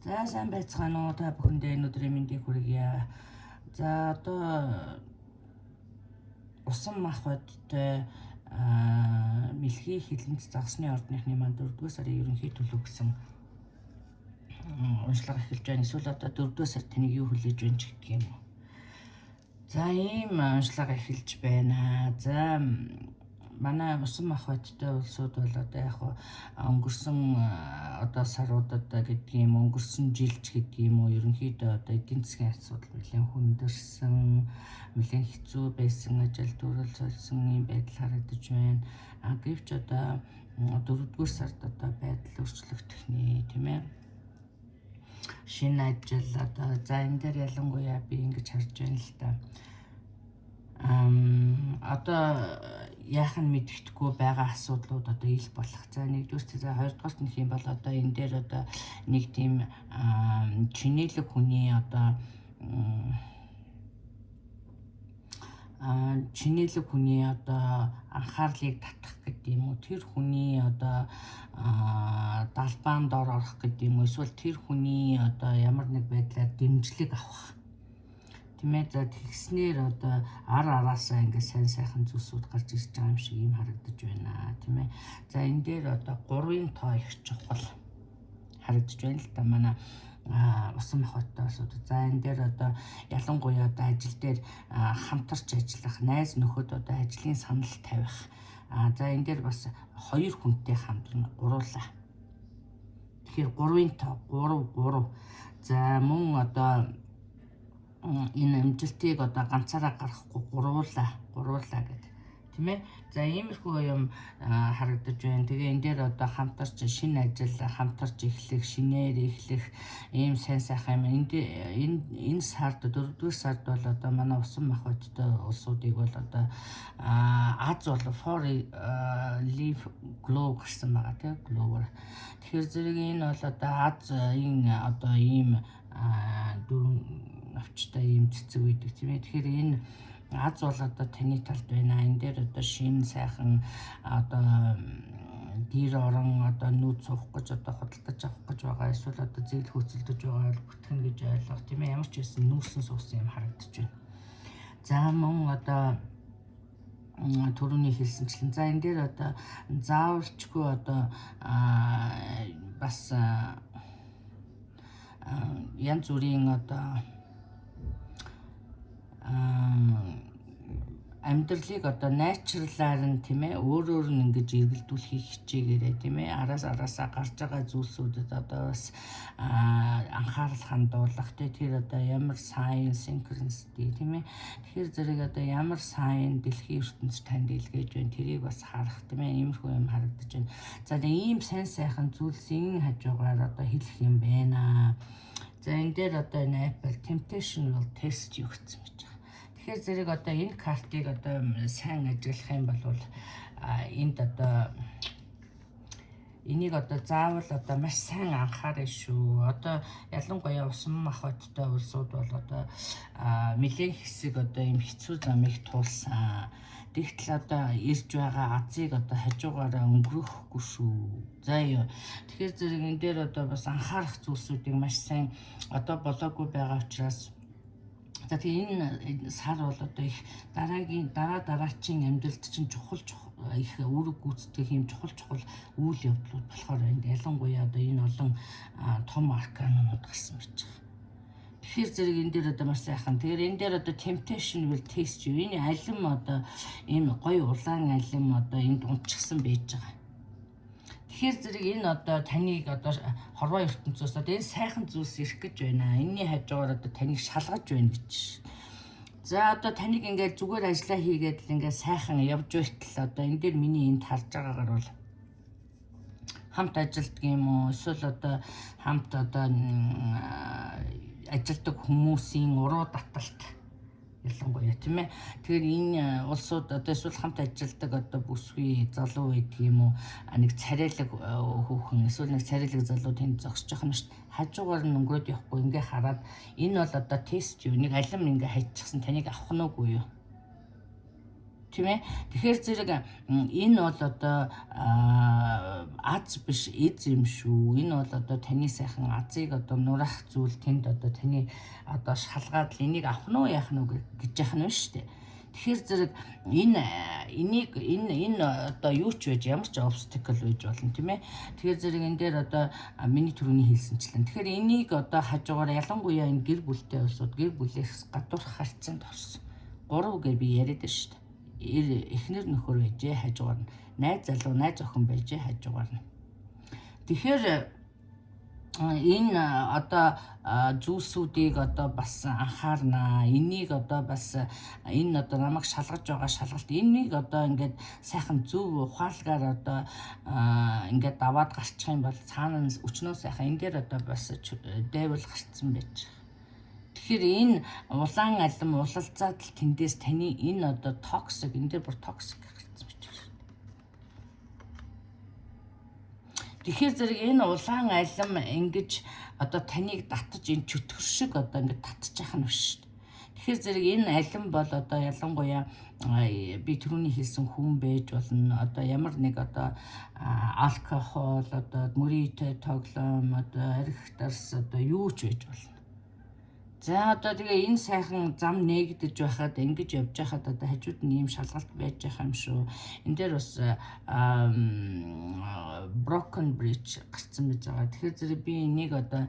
За сайн байцгаана уу та бүхэндээ энэ өдрийн мэндийг хүргье. За одоо усан мах бодтой мэлхий хилэнц загсны ордныхны маань 4-р сарын ерөнхий төлөв гэсэн уншлага эхэлж байна. Эсвэл одоо 4-р сар таныг юу хүлээж байна ч гэх юм уу. За ийм уншлага эхэлж байна. За манай усан мах бодтой улсууд бол одоо яг өнгөрсөн одоо саруудад гэдэг юм өнгөрсөн жилч гэдэг юм уу ерөнхийдөө одоо эдийн засгийн асуудал нэлээд хүндэрсэн, нэлээд хэцүү байсан, ажил төрөл золсон юм байдал харагдаж байна. Гэвч одоо 4-р сард одоо байдал өөрчлөгдөх нэ тийм ээ. Шинэ ажил одоо за энэ дээр ялангуяа би ингэж харж байна л да. Одоо яах нь мэддэхгүй байгаа асуудлууд одоо ил болох. За нэгдүгээр за хоёрдугаарт нөх юм бол одоо энэ дээр одоо нэг тийм чинэлэг хүний одоо анхаарлыг татах гэдэг юм уу, тэр хүний одоо далбаан дор орох гэдэг юм уу, эсвэл тэр хүний одоо ямар нэг байдлаар дэмжлэг авах. Тиймээ за тэгснээр одоо араасаа ингээд сайн сайхан зүйлсүүд гарч ирж байгаа юм шиг юм харагдаж байна тийм ээ. За энэ дээр одоо 3-ын тоо их чухал харагдаж байна л да манай усан мах бодтой улсууд. За энэ дээр одоо ялангуяа одоо ажил дээр хамтарч ажиллах, найз нөхөд одоо ажлын санал тавих. За энэ дээр бас 2 хүнтэй хамтран гуруулаа. Тэгэхээр 3-ын тоо 3. За мөн одоо энэ амжилтыг одоо ганцаараа гаргахгүй гуруулаа гэдэг тийм ээ. За иймэрхүү юм харагдаж байна. Тэгээ энэ дээр одоо хамтарч шинэ ажил хамтарч эхлэх, шинээр эхлэх ийм сайн сайхан юм. Энэ сард 4-р сард бол одоо манай усан мах бодтой улсуудыг бол одоо Аз бол for leaf glow гэсэн байгаа тийм global. Тэгэхээр зэрэг энэ бол одоо Азийн одоо ийм авчтай ийм цэцэг үйдэг тийм ээ. Тэгэхээр энэ Аз бол одоо таны талд байна. Энэ дээр одоо шинэ сайхан одоо гэр орон одоо нүүд суух гэж одоо худалдаж авах гэж байгаа. Эсвэл одоо зээл хөөцөлдөж байгаа бүтгэн гэж ойлгох тийм ээ. Ямар ч байсан нүүрсэн суусан юм харагдаж байна. За мөн одоо түрүүний хэлсэнчлэн за энэ дээр одоо заавалчгүй одоо бас янз бүрийн одоо амьдралыг одоо найчрлаар нь тийм ээ өөрөөр нь ингэж эргэлдүүлэхийг хичээгээрэй тийм ээ. Араасаа гарч байгаа зүйлсүүдэд одоо бас анхаарал хандуулах тэр одоо ямар сайн synchronicity тийм ээ. Тэгэхээр зэрэг одоо ямар сайн дэлхийн ертөнцид танд илгээж байна тэрийг бас харах тийм ээ. Иймэрхүү юм харагдаж байна. За ийм сайн сайхан зүйлсийн хажуугаар одоо хэлэх юм байна. За энэ дээр одоо энэ Apple Temptation will test you гэсэн гэж байна. Тэгэхээр зэрэг одоо энэ картыг одоо сайн ажиглах юм бол энд одоо энийг одоо заавал одоо маш сайн анхаарай шүү. Одоо ялангуяа усан мах бодтой улсууд бол одоо нэлээд хэсэг одоо ийм хэцүү замыг туулсан. Тэгтэл одоо ирж байгаа Азийг одоо хажуугаараа өнгөрөхгүй шүү. За юу. Тэгэхээр зэрэг энэ дээр одоо бас анхаарах зүйлсүүдийг маш сайн одоо болоогүй байгаа учраас за тэгээ энэ сар бол одоо их дараачийн амьдралд чинь чухал их үүрэг гүйцэтгэх юм чухал үйл явдлууд болохоор байна. Ялангуяа одоо энэ олон том арканууд гарсан гэж байна. Тэгэхээр зэрэг энэ дээр одоо маш сайхан. Тэгэхээр энэ дээр одоо temptation will test you. Энэ алим одоо энэ гоё улаан алим одоо энд унтчихсан байж байгаа. Тэгэхээр зэрэг энэ одоо таныг одоо хорвоо ертөнцөөс одоо энэ сайхан зүйлс ирэх гэж байна. Энийний хажуугаар одоо таныг шалгаж байна гэж. За одоо таныг ингээд зүгээр ажиллаа хийгээд л ингээд сайхан явж байтал одоо энэ дээр миний энд харж байгаагаар бол хамт ажилтдаг юм уу? Эсвэл одоо хамт одоо ажилтдаг хүмүүсийн уруу таталт ялангуяа тийм ээ. Тэгэхээр энэ улсууд одоо эсвэл хамт ажилтдаг одоо бүсгүй залуу байдаг юм уу? Нэг царайлаг хүүхэн эсвэл нэг царайлаг залуу тэнд зогсож байгаа нь шүү дээ. Хажуугаар нь өнгөрөөд явахгүй ингээ хараад энэ бол одоо тест юу? Нэг алим ингээ хайчихсан таныг авах нь үгүй юу? тийм ээ. Тэгэхээр зэрэг энэ бол одоо аз биш эз юм шүү. Энэ бол одоо таны сайхан азыг одоо нураах зүйл тэнд одоо таны одоо шалгаад л энийг авах нь уу яах нь уу гэж яах нь шүү дээ. Тэгэхээр зэрэг энэ одоо юу ч байж ямар ч obstacle байж болно тийм ээ. Тэгэхээр зэрэг энэ дээр одоо миний түрүүний хэлсэнчлэн. Тэгэхээр энийг одоо хажуугаар ялангуяа энэ гэр бүлтэй улсууд гэр бүлээс гадуур харьцаанд орсон. 3 гээ би яриад байна шүү дээ. Эхнэр нөхөр байжээ хажуугаар нь. Найз залуу найз охин байжээ хажуугаар нь. Тэгэхээр энэ одоо зүйлсүүдийг одоо бас анхаарнаа. Энийг одоо бас энэ одоо намайг шалгаж байгаа шалгалт энийг одоо ингээд сайхан зөв ухаалгаар одоо ингээд даваад гарчих юм бол цаана өчнөө сайхан энэ дээр одоо бас дэвл гарцсан байж. Тэгэхээр энэ улаан алим уулалцаад л тэндээс таны энэ одоо токсик энэ дээр бүр токсик гарцсан байж байна. Тэгэхээр зэрэг энэ улаан алим ингэж одоо таныг татаж энэ чөтгөр шиг одоо ингэ татчих нь биш шүү дээ. Тэгэхээр зэрэг энэ алим бол одоо ялангуяа би түрүүний хэлсэн хүн байж болно. Одоо ямар нэг одоо алкогол одоо мөрийтэй тоглоом одоо арх дарс одоо юу ч байж болно. За одоо тэгээ энэ сайхан зам нээгдэж байхад ингэж явж байхад одоо хажууд нь ийм шалгалт байж байгаа юм шүү. Энд дээр бас broken bridge гарцсан байж байгаа. Тэгэхээр зэрэг би энийг одоо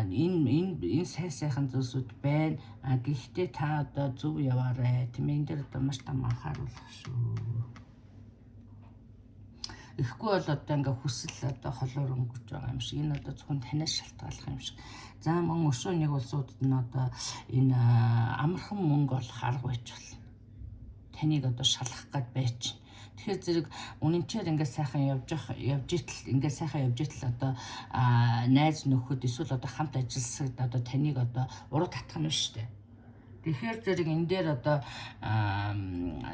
энэ сайхан зүйлсүүд байна. Гэхдээ та одоо зөв яваарай. Тийм энэ дээр одоо маш том анхааруулах шүү. Ихгүй бол одоо ингээ хүсэл одоо холоор өнгөрч байгаа юм шиг. Энэ одоо зөвхөн танаас шалтгааллах юм шиг. За мөн өшөө нэг улсуудад нь одоо энэ амархан мөнгө олох арга байж болно. Таныг одоо шалгах гад байж. Тэгэхээр зэрэг үнэнчээр ингээ сайхан явж итэл одоо найз нөхөд эсвэл одоо хамт ажилласад одоо таныг одоо уруу татах нь шүү дээ. Тэгэхээр зэрэг энэ дээр одоо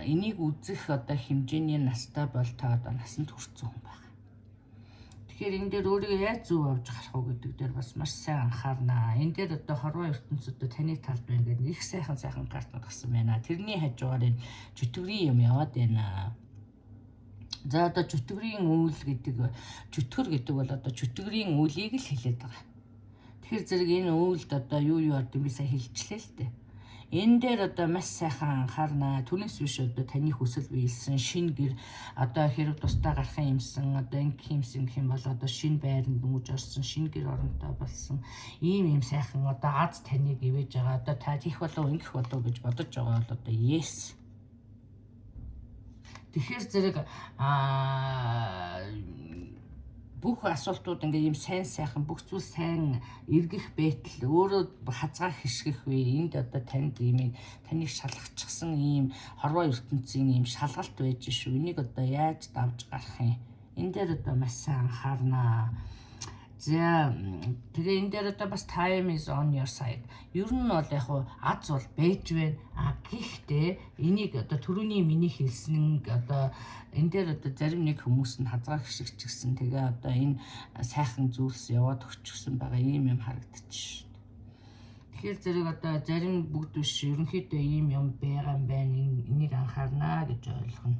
энийг үзэх одоо хэмжээний настай бол та одоо насанд хүрсэн хүн байна. Тэгэхээр энэ дээр өөрийгөө яаж зөв авч гарах уу гэдэг дээр бас маш сайн анхаарнаа. Энэ дээр одоо хорвоо ертөнцид таны талд байна гэдэг их сайхан картууд гарсан байна. Тэрний хажуугаар энэ чөтгөрийн юм яваад байна. За одоо чөтгөрийн үйл чөтгөр гэдэг бол одоо чөтгөрийн үйлийг л хэлээд байгаа. Тэгэхээр зэрэг энэ үйлд одоо юу орд юм би сая хэлчихлээ л дээ. Энэ дээр одоо маш сайхан анхаарнаа. Түүнээс биш одоо таны хүсэл биелсэн шинэ гэр одоо хэрэг тусдаа гарахын юмсан одоо ингэх юм бол одоо шинэ байранд нүүж орсон шинэ гэр оронтой болсон ийм сайхан одоо аз таныг ивэж байгаа. Одоо та тийх болов ингэх болов гэж бодож байгаа бол одоо yes. Тэгэхээр зэрэг бүх асуултууд ингээ ийм сайн сайхан бүх зүйл сайн эргэх байтал өөрөө хазгаа хишгэх үе энд одоо танд ийм таныг шалгачихсан ийм хорвоо ертөнцийн ийм шалгалт байж шүү. Энийг одоо яаж давж гарах юм? Энэ дээр одоо маш сайн анхаарнаа. За тэгээ энэ дээр одоо бас time is on your side. Ер нь бол яг хуу аз бол байж байна. Гэхдээ энийг одоо түрүүний миний хэлсэн одоо энэ дээр одоо зарим нэг хүмүүс нь хазгаа хишгчихсэн. Тэгээ одоо энэ сайхан зүйлс яваад өгчихсэн байгаа юм харагдчих. Тэгэхээр зэрэг одоо зарим бүгд биш ерөнхийдөө ийм юм байгаа юм байна. Энийг анхаарнаа гэж ойлгоно.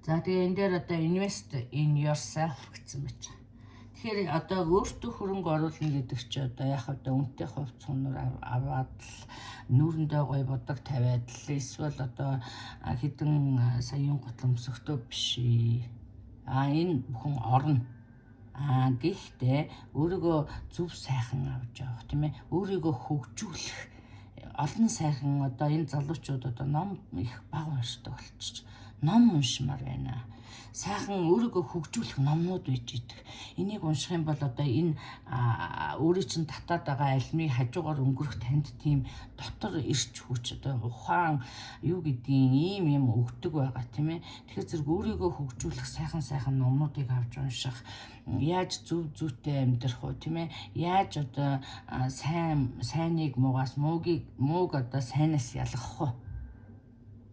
За тэгээ энэ дээр одоо invest in yourself гэсэн байна. Тэгэхээр одоо өөртөө хөрөнгө оруулна гэдэг чи одоо яг одоо үнэтэй хувьц сунаар аваад л нүүрэндээ гоё бодог тавиад л эсвэл одоо хэдэн саяын готломсогтой биш. Энэ бүхэн орно. Гэхдээ өөрийгөө зөв сайхан авч явах тийм ээ. Өөрийгөө хөгжүүлэх олон сайхан одоо энэ залуучууд одоо ном их бага уншдаг болчих. Ном уншмаар байна. Сайхан өөрийгөө хөгжүүлэх номнууд байж идэг. Энийг унших юм бол одоо энэ өөрийн чинь татаад байгаа альмыг хажуугаар өнгөрөх танд тийм дотор ирч хүч одоо ухаан юу гэдгийг ийм өгдөг байгаа тийм ээ. Тэгэхээр зэрэг өөрийгөө хөгжүүлэх сайхан номнуудыг авч унших, яаж зөв зүйтэй амьдрах уу тийм ээ. Яаж одоо сайныг муугаас мууг одоо сайнаас ялгах уу.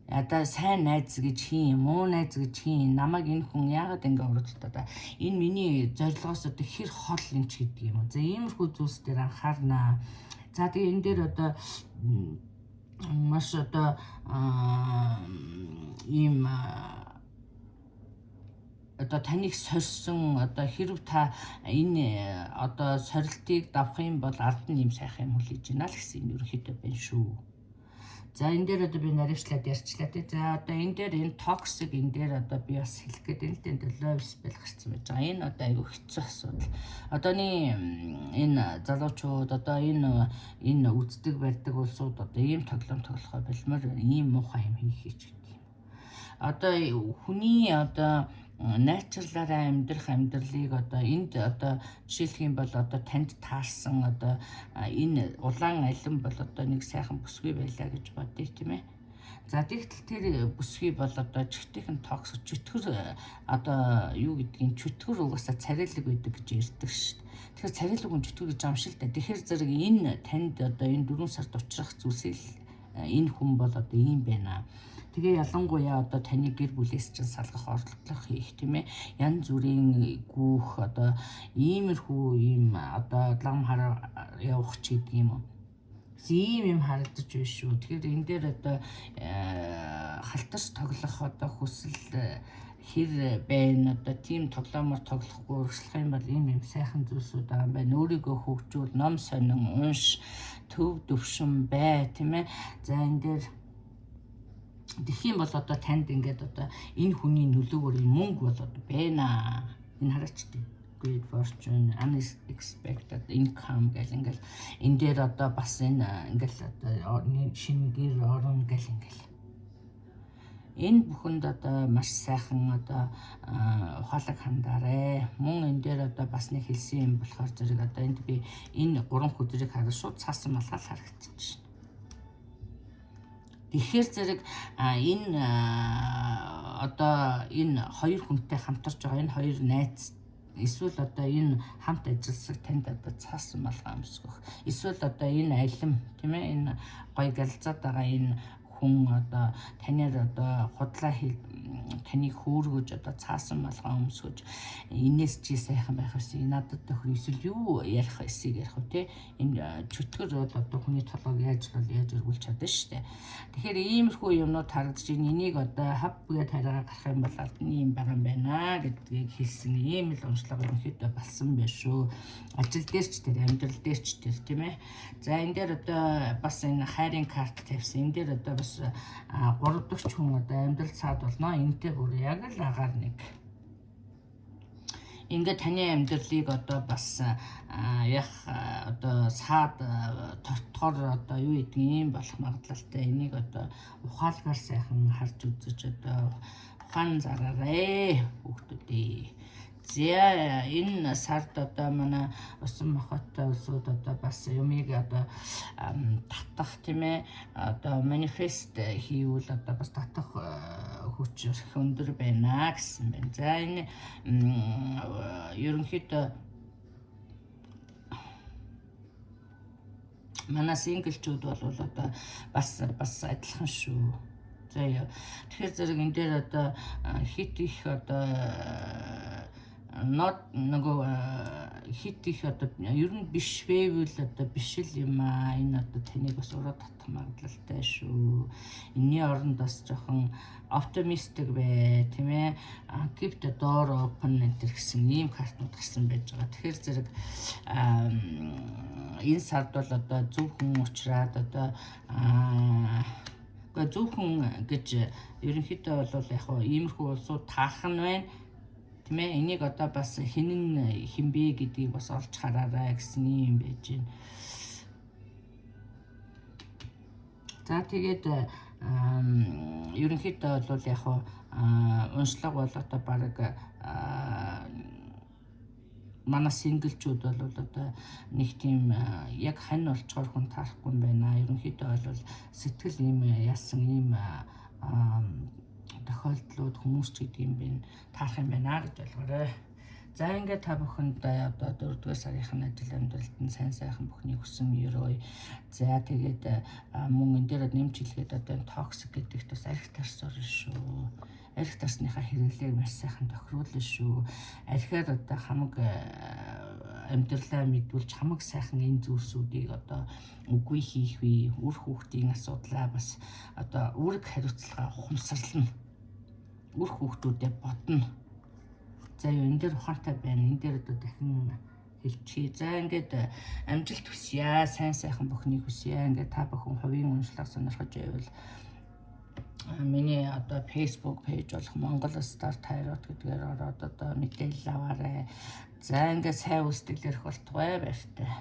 Одоо сайн найз гэж хийн, муу найз гэж хийн, намайг энэ хүн яагаад ингэ урагдтаа. Энэ миний зорилгоос одоо хэр хол юм ч гэдэг юм уу. За иймэрхүү зүйлс дээр анхаарнаа. За тэгээ энэ дээр одоо маш одоо ийм одоо таныг сорьсон одоо хэрв та энэ одоо сорилтыг давах юм бол ард нь юм сайхан юм хүлээж байна л гэсэн юм ерөнхийдөө байна шүү. За энэ дээр одоо би наривчлаад ярьчлаа тий. За одоо энэ дээр энэ токсик энэ дээр одоо би бас хэлэх гээд энэ дээр лов спел гарсан байж байгаа. Энэ одоо айгүй хэцүү асуудал. Одооний энэ залуучууд одоо энэ үздэг барьдаг улсууд одоо ийм тоглоом тоглохоо болмоор ийм муухай юм хийх гэж гэдэг юм. Одоо хүний одоо найчрлаараа амьдрах амьдралыг одоо энд одоо жишээлх юм бол одоо танд таарсан одоо энэ улаан алим бол одоо нэг сайхан бүсгүй байлаа гэж бодъё тийм ээ. За тэгтэл тэр бүсгүй бол одоо чигтийн токс чөтгөр одоо юу гэдгийг чөтгөр угаасаа царайлаг байдаг гэж ярьдаг шүү дээ. Тэгэхээр царайлаг хүн чөтгөр гэж юм шиг л да. Тэгэхээр зэрэг энэ танд одоо энэ 4 сард учрах зүйлсэл энэ хүн бол одоо ийм байна. Тэгээ ялангуяа одоо таны гэр бүлээс чинь салгах орлого хийх тийм ээ. Янз бүрийн гүүх одоо иймэрхүү ийм одоо лам хараа явах ч гэдэг юм уу. Ийм юм харагдаж байна шүү. Тэгэхээр энэ дээр одоо халтарч тоглох одоо хүсэл хэр байна одоо тийм тоглоомор тоглохгүй өргөжлөх юм бол ийм сайхан зүйлсүүд байгаа юм байна. Өөрийгөө хөгжүүл, ном сонин, унш, төв дэвшин бай тийм ээ. За энэ дээр тэгхийн бол одоо танд ингээд одоо энэ хүний нөлөөгөөр мөнгө бол одоо байна. Энэ хараач тийм great fortune, unexpected income гэл ингээл энэ дээр одоо бас энэ ингээл одоо шинэ гэр орон гэл ингээл энэ бүхэнд одоо маш сайхан одоо ухаалаг хандаарэ. Мөн энэ дээр одоо бас нэг хэлсэн юм болохоор зэрэг одоо энд би энэ 3 хүдрийг хараад шууд цаасан малгал харагдчихжээ. Тэгэхээр зэрэг энэ одоо энэ хоёр хүнтэй хамтарч байгаа энэ хоёр найз эсвэл одоо энэ хамт ажилласаг танд одоо цаасан малгай өмсгөх. Эсвэл одоо энэ алим тийм ээ энэ гоё галзаад байгаа энэ хүн одоо танаар одоо худлаа таныг хөөргөж одоо цаасан малгай өмсгөж энэс чи сайхан байх гэсэн надад тохир эсвэл юу ярих эсийг ярих уу те энэ чөтгөр бол одоо хүний толгойг яаж өргүүлж чадна шүү дээ. Тэгэхээр иймэрхүү юмнууд харагдаж байна. Энийг одоо хав бүгээ тараагаа гарах юм бол алдны юм байгаа юм байна гэдгийг хэлсэн ийм л уншлага ерөнхийдөө болсон байх шүү. Ажил дээр ч тэр амьдрал дээр ч тэр тийм ээ. За энэ дээр одоо бас энэ хайрын карт тавьсан. Энэ дээр одоо бас 3 дахь хүн одоо амьдрал цаад болно. Энэтэй бүр яг л агаар нэг ингээд таны амьдралыг одоо бас яг одоо саад тортгоор одоо юу гэдгийг болох магадлалтай. Энийг одоо ухаалгаар сайхан харж үзэж одоо ухаан зараарэ хүүхдүүдээ. За энэ сард одоо манай усан мохоттой улсууд одоо бас юмыг одоо татах тийм ээ одоо манифест хийвэл одоо бас татах хүч өндөр байна гэсэн байна. За энэ ерөнхийдөө манай синглчүүд бол одоо бас адилхан шүү. За тэгэхээр зэрэг энэ дээр одоо хит их одоо нөгөө хит их одоо ер нь биш байвал одоо биш л юм аа. Энэ одоо таныг бас уруу татах магадлалтай шүү. Энэний оронд бас жоохон оптимистик бай тийм ээ. Keep the door open гэсэн ийм картууд гарсан байж байгаа. Тэгэхээр зэрэг энэ сард бол одоо зөв хүн уучраад одоо зөв хүн гэж ерөнхийдөө бол яг хоо иймэрхүү улсууд таарах нь байна. Тийм ээ. Энийг одоо бас хинбэ гэдгийг бас олж хараарай гэсэн юм байж байна. За тэгээд ерөнхийдөө бол яг хоо уншлага бол одоо баг манай синглчүүд бол одоо нэг тийм яг хань олцохоор хүн таарахгүй юм байна. Ерөнхийдөө бол сэтгэл ийм яасан ийм тохиолдлууд хүмүүс ч гэдэг юм байна таарах юм байна гэж ойлгоорой. За ингээд та бүхэнд одоо 4-р сарын ажил амьдралд нь сайн сайхан бүхнийг хүсэн өрөөе. За тэгээд мөн энэ дээр нэмж хэлгээд одоо токсик гэдэгт бас арх тарсаар шүү. Арх тарсныхаа хэрэглээг маш сайхан тохируулна шүү. Архиар одоо хамаг амьдралаа мэдүүлж хамаг сайхан энэ зүйлсүүдийг одоо үгүй хийх үе үр хүүхдийн асуудлаа бас одоо үүрэг хариуцлага ухамсарлана. Үр хүүхдүүдэд бодно. За энэ дээр ухаантай байна. Энэ дээр одоо дахин хэлчихье. За ингээд амжилт хүсье. Сайн сайхан бүхнийг хүсье. Ингээд та бүхэн хувийн уншлага сонирхож байвал миний одоо Facebook пэйж болох Монгол Старт Хайрууд гэдгээр ороод одоо мэдээлэл аваарай. За ингээд сайн үстэглэрх болтугай баяртай.